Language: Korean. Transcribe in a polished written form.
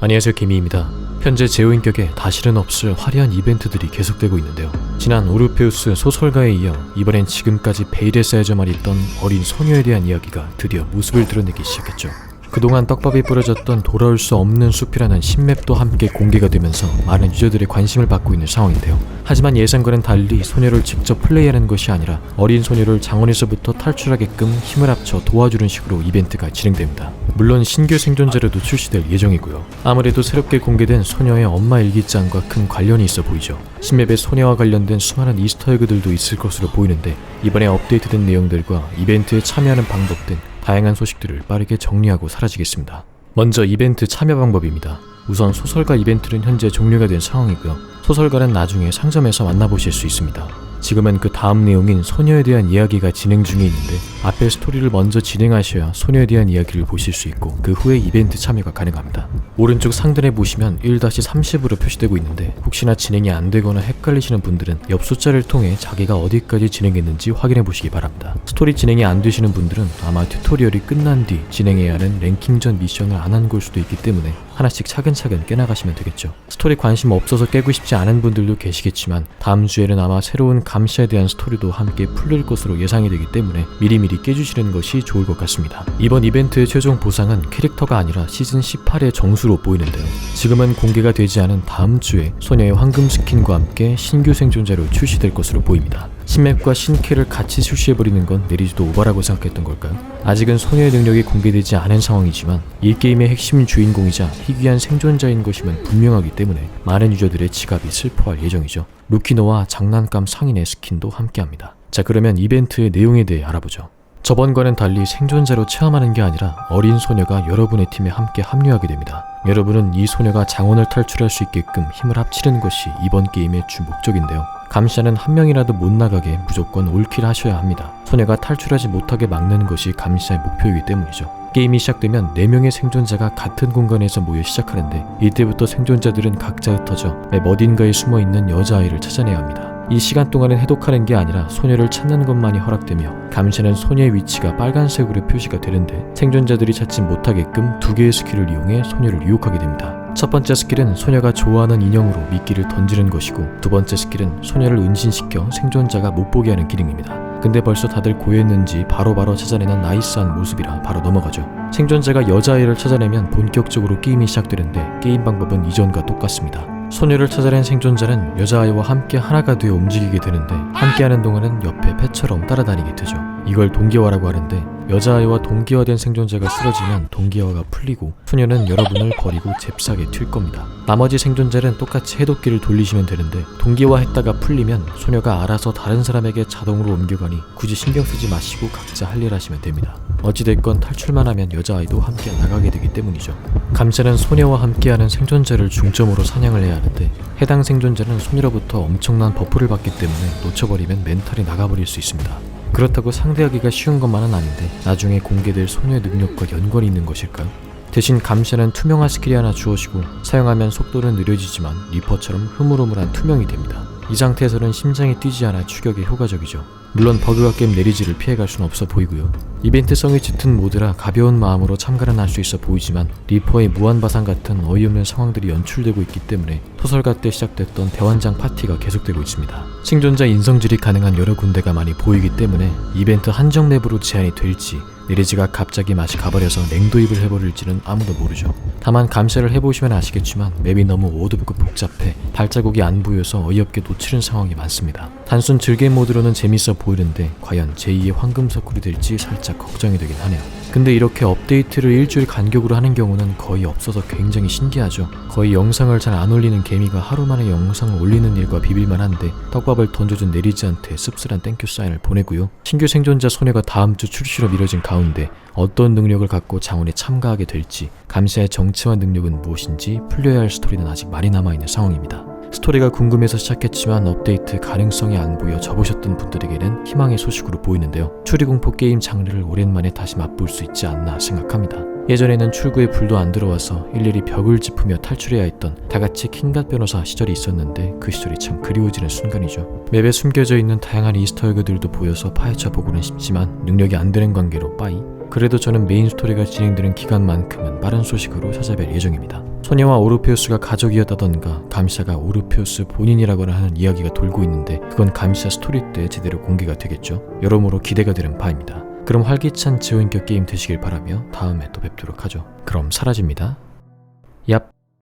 안녕하세요, 개미입니다. 현재 제오인격에 다시는 없을 화려한 이벤트들이 계속되고 있는데요. 지난 오르페우스 소설가에 이어 이번엔 지금까지 베일에 쌓여져만 있던 어린 소녀에 대한 이야기가 드디어 모습을 드러내기 시작했죠. 그동안 떡밥이 뿌려졌던 돌아올 수 없는 숲이라는 신맵도 함께 공개가 되면서 많은 유저들의 관심을 받고 있는 상황인데요. 하지만 예상과는 달리 소녀를 직접 플레이하는 것이 아니라 어린 소녀를 장원에서부터 탈출하게끔 힘을 합쳐 도와주는 식으로 이벤트가 진행됩니다. 물론 신규 생존자로도 출시될 예정이고요. 아무래도 새롭게 공개된 소녀의 엄마 일기장과 큰 관련이 있어 보이죠. 신맵에 소녀와 관련된 수많은 이스터에그들도 있을 것으로 보이는데 이번에 업데이트된 내용들과 이벤트에 참여하는 방법 등 다양한 소식들을 빠르게 정리하고 사라지겠습니다. 먼저 이벤트 참여 방법입니다. 우선 소설가 이벤트는 현재 종료가 된 상황이고요. 소설가는 나중에 상점에서 만나보실 수 있습니다. 지금은 그 다음 내용인 소녀에 대한 이야기가 진행 중에 있는데 앞에 스토리를 먼저 진행하셔야 소녀에 대한 이야기를 보실 수 있고 그 후에 이벤트 참여가 가능합니다. 오른쪽 상단에 보시면 1-30으로 표시되고 있는데 혹시나 진행이 안 되거나 헷갈리시는 분들은 옆 숫자를 통해 자기가 어디까지 진행했는지 확인해 보시기 바랍니다. 스토리 진행이 안 되시는 분들은 아마 튜토리얼이 끝난 뒤 진행해야 하는 랭킹전 미션을 안 한 걸 수도 있기 때문에 하나씩 차근차근 깨나가시면 되겠죠. 스토리 관심 없어서 깨고 싶지 않은 분들도 계시겠지만 다음 주에는 아마 새로운 감시에 대한 스토리도 함께 풀릴 것으로 예상이 되기 때문에 미리미리 깨주시는 것이 좋을 것 같습니다. 이번 이벤트의 최종 보상은 캐릭터가 아니라 시즌 18의 정수로 보이는데요. 지금은 공개가 되지 않은 다음 주에 소녀의 황금 스킨과 함께 신규 생존자로 출시될 것으로 보입니다. 신맵과 신캐를 같이 출시해버리는 건 내리지도 오바라고 생각했던 걸까요? 아직은 소녀의 능력이 공개되지 않은 상황이지만 이 게임의 핵심 주인공이자 희귀한 생존자인 것임은 분명하기 때문에 많은 유저들의 지갑이 슬퍼할 예정이죠. 루키노와 장난감 상인의 스킨도 함께합니다. 자, 그러면 이벤트의 내용에 대해 알아보죠. 저번과는 달리 생존자로 체험하는 게 아니라 어린 소녀가 여러분의 팀에 함께 합류하게 됩니다. 여러분은 이 소녀가 장원을 탈출할 수 있게끔 힘을 합치는 것이 이번 게임의 주 목적인데요. 감시자는 한 명이라도 못 나가게 무조건 올킬 하셔야 합니다. 소녀가 탈출하지 못하게 막는 것이 감시자의 목표이기 때문이죠. 게임이 시작되면 4명의 생존자가 같은 공간에서 모여 시작하는데 이때부터 생존자들은 각자 흩어져 맵 어딘가에 숨어있는 여자아이를 찾아내야 합니다. 이 시간 동안은 해독하는 게 아니라 소녀를 찾는 것만이 허락되며 감시는 소녀의 위치가 빨간색으로 표시가 되는데 생존자들이 찾지 못하게끔 2개의 스킬을 이용해 소녀를 유혹하게 됩니다. 첫 번째 스킬은 소녀가 좋아하는 인형으로 미끼를 던지는 것이고 두 번째 스킬은 소녀를 은신시켜 생존자가 못 보게 하는 기능입니다. 근데 벌써 다들 고였는지 바로바로 찾아내는 나이스한 모습이라 바로 넘어가죠. 생존자가 여자아이를 찾아내면 본격적으로 게임이 시작되는데 게임 방법은 이전과 똑같습니다. 소녀를 찾아낸 생존자는 여자아이와 함께 하나가 되어 움직이게 되는데 함께하는 동안은 옆에 펫처럼 따라다니게 되죠. 이걸 동기화라고 하는데 여자아이와 동기화된 생존자가 쓰러지면 동기화가 풀리고 소녀는 여러분을 버리고 잽싸게 튈 겁니다. 나머지 생존자는 똑같이 해독기를 돌리시면 되는데 동기화했다가 풀리면 소녀가 알아서 다른 사람에게 자동으로 옮겨가니 굳이 신경 쓰지 마시고 각자 할 일 하시면 됩니다. 어찌됐건 탈출만 하면 여자아이도 함께 나가게 되기 때문이죠. 감시자는 소녀와 함께하는 생존자를 중점으로 사냥을 해야 하는데 해당 생존자는 소녀로부터 엄청난 버프를 받기 때문에 놓쳐버리면 멘탈이 나가버릴 수 있습니다. 그렇다고 상대하기가 쉬운 것만은 아닌데 나중에 공개될 소녀의 능력과 연관이 있는 것일까요? 대신 감시자는 투명한 스킬이 하나 주어지고 사용하면 속도는 느려지지만 리퍼처럼 흐물흐물한 투명이 됩니다. 이 상태에서는 심장이 뛰지 않아 추격에 효과적이죠. 물론 버그가 게임 내리지를 피해갈 수는 없어 보이고요. 이벤트성이 짙은 모드라 가벼운 마음으로 참가는 할 수 있어 보이지만 리퍼의 무한바상 같은 어이없는 상황들이 연출되고 있기 때문에 소설가 때 시작됐던 대환장 파티가 계속되고 있습니다. 생존자 인성질이 가능한 여러 군데가 많이 보이기 때문에 이벤트 한정 맵으로 제한이 될지 내리지가 갑자기 맛이 가버려서 냉도입을 해버릴지는 아무도 모르죠. 다만 감시를 해보시면 아시겠지만 맵이 너무 어둡고 복잡해 발자국이 안 보여서 어이없게 놓치는 상황이 많습니다. 단순 즐겜 모드로는 재밌어 보이는데 과연 제2의 황금 서클이 될지 살짝 걱정이 되긴 하네요. 근데 이렇게 업데이트를 일주일 간격으로 하는 경우는 거의 없어서 굉장히 신기하죠. 거의 영상을 잘 안 올리는 개미가 하루 만에 영상을 올리는 일과 비빌만 한데 떡밥을 던져준 내리지한테 씁쓸한 땡큐 사인을 보내고요. 신규 생존자 소녀가 다음 주 출시로 미뤄진 가운데 어떤 능력을 갖고 장원에 참가하게 될지 감시자의 정체와 능력은 무엇인지 풀려야 할 스토리는 아직 많이 남아있는 상황입니다. 스토리가 궁금해서 시작했지만 업데이트 가능성이 안 보여 접으셨던 분들에게는 희망의 소식으로 보이는데요. 추리공포 게임 장르를 오랜만에 다시 맛볼 수 있지 않나 생각합니다. 예전에는 출구에 불도 안 들어와서 일일이 벽을 짚으며 탈출해야 했던 다같이 킹갓 변호사 시절이 있었는데 그 시절이 참 그리워지는 순간이죠. 맵에 숨겨져 있는 다양한 이스터에그들도 보여서 파헤쳐 보고는 싶지만 능력이 안 되는 관계로 빠이. 그래도 저는 메인 스토리가 진행되는 기간만큼은 빠른 소식으로 찾아뵐 예정입니다. 소녀와 오르페우스가 가족이었다던가 감시아가 오르페우스 본인이라거나 하는 이야기가 돌고 있는데 그건 감시아 스토리 때 제대로 공개가 되겠죠. 여러모로 기대가 되는 바입니다. 그럼 활기찬 제오인격 게임 되시길 바라며 다음에 또 뵙도록 하죠. 그럼 사라집니다. 얍.